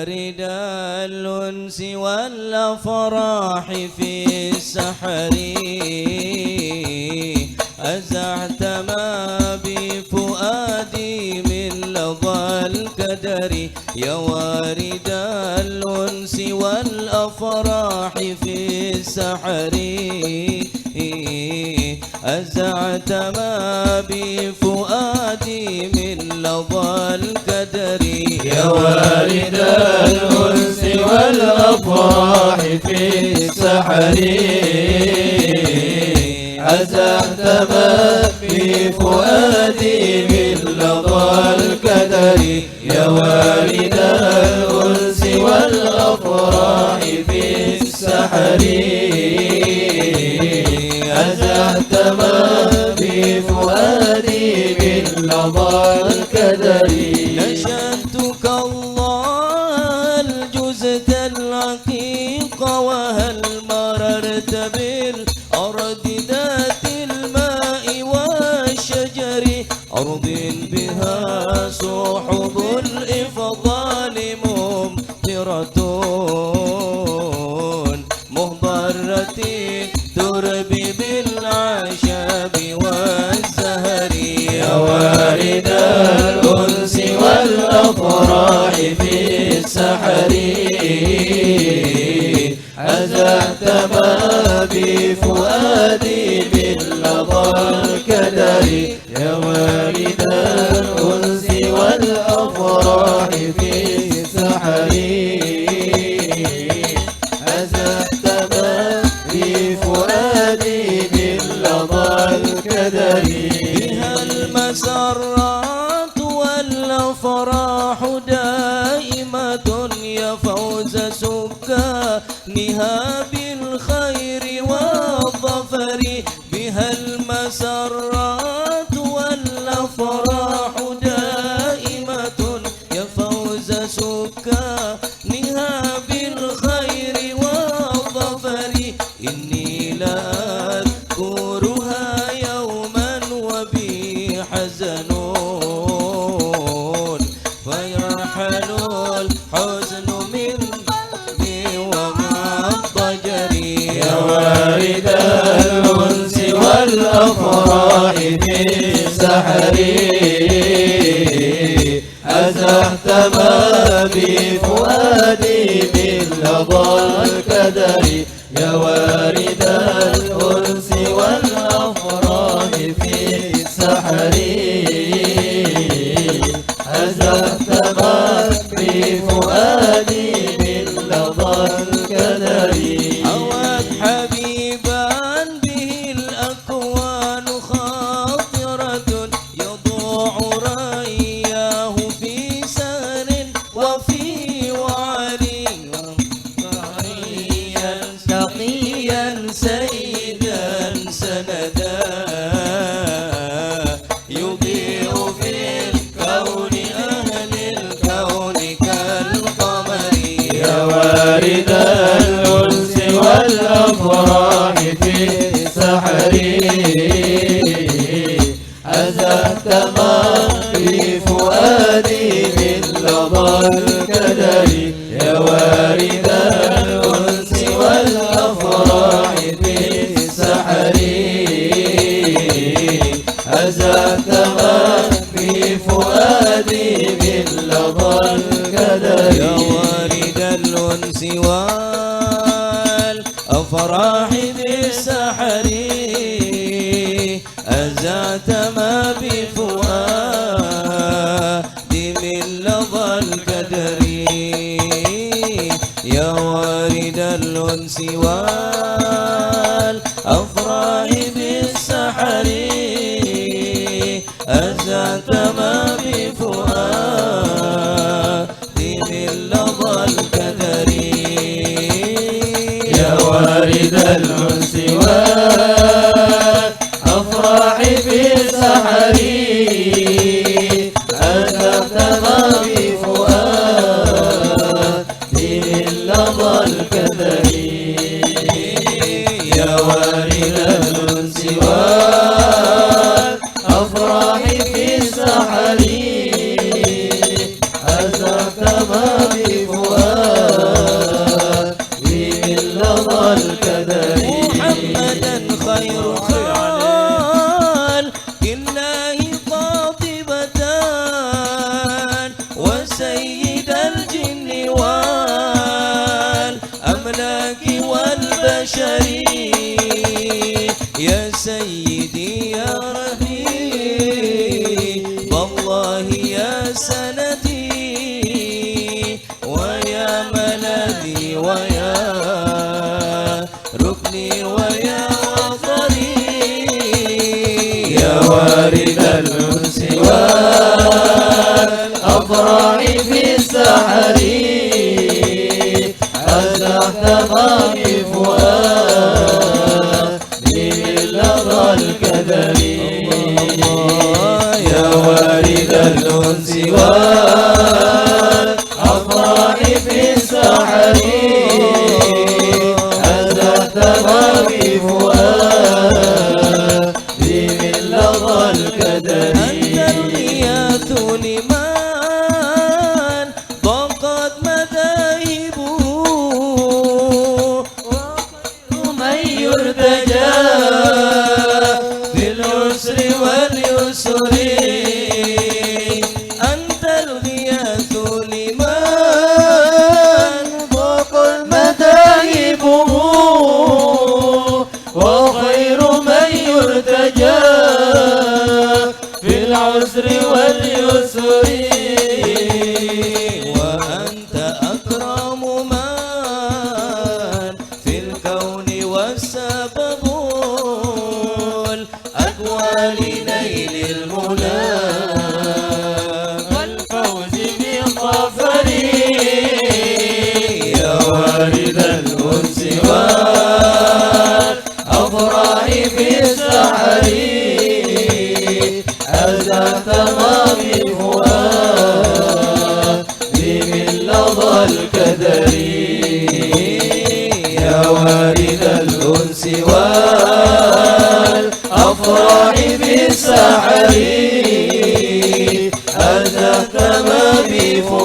وارد الأنس والأفراح في السحر أزعت ما بفؤادي من لظى الكدر يا وارد الأنس والأفراح في السحر أزعت ما بفؤادي من لظى الكدر يا وارد الأنس والأفراح في السحر أزعت ما بفؤادي من لظى الكدر يا وارد الأنس والأفراح في السحر أزعت ما بفؤادي من لظى الكدر نشدتك الله الجزت العقيق وهل مررت بالأرض ذات الماء والشجر أرض بها سحب الإفضال ممطرة مهضرة الترب بالعشاب والزهر يا وارد الأنس والأفراح في السحر أزعت ما بفؤادي من لظى الكدر يا وارد الأنس والأفراح في السحر أزعت ما بفؤادي من لظى الكدر بها المسرات والأفراح دائمة يا فوز سكانها بالخير والظفر بها المسرات والأفراح دائمة يا فوز سكانها بالخير والظفر إني لا أذكرها يوما وبي حزن فيرحل الحزن من قلبي ومع الضجر يا وارد الأنس والأفراح في السحر أزعت ما بفؤادي من لظى الكدر يا وارد الأنس والأفراح في السحر أزعت ما بفؤادي من لظى الكدر هواك حبيبا به الأكوان خاطرة يضوع رياه في سهر وفي وعري تقيا سيدا سندا يضيء في الكون أهل الكون كالقمر يا وارد الأنس والأفراح في السحر أزعت ما بفؤادي من لظى الكدر يا وارد الأنس والأفراح في السحر أزعت ما بفؤادي من لظى الكدر يا وارد الأنس والأفراح بالسحر أزعت ما بفؤادي من لظى الكدر يا وارد الأنس والأفراح بالسحر أزعت ما بفؤادي من لظى الكدر يا وارد الأنس والأفراح في السحر أزعت ما بفؤادي من لظى الكدر يا وارد الأنس والأفراح في السحر أزعت ما بفؤادي ما بفؤادي من لظى الكدر يا وارد الأنس والأفراح في السحر أزهت ما بفؤادي من لظى الكدر أنت الغياث لمن ضاقت مذاهبه من يرتجى في العسر واليسر أنت الغياث لمن ضاقت مذاهبه وخير من يرتجى في العسر واليسر وأنت أكرم من في الكون والسبب الأقوى لنيل المنى والفوز بالظفر يا وارد الأنس والأفراح في السحر أزهت ما بفؤادي من لظى الكدر يا وارد الأنس والأفراح في السحر أزهت ما بفؤادي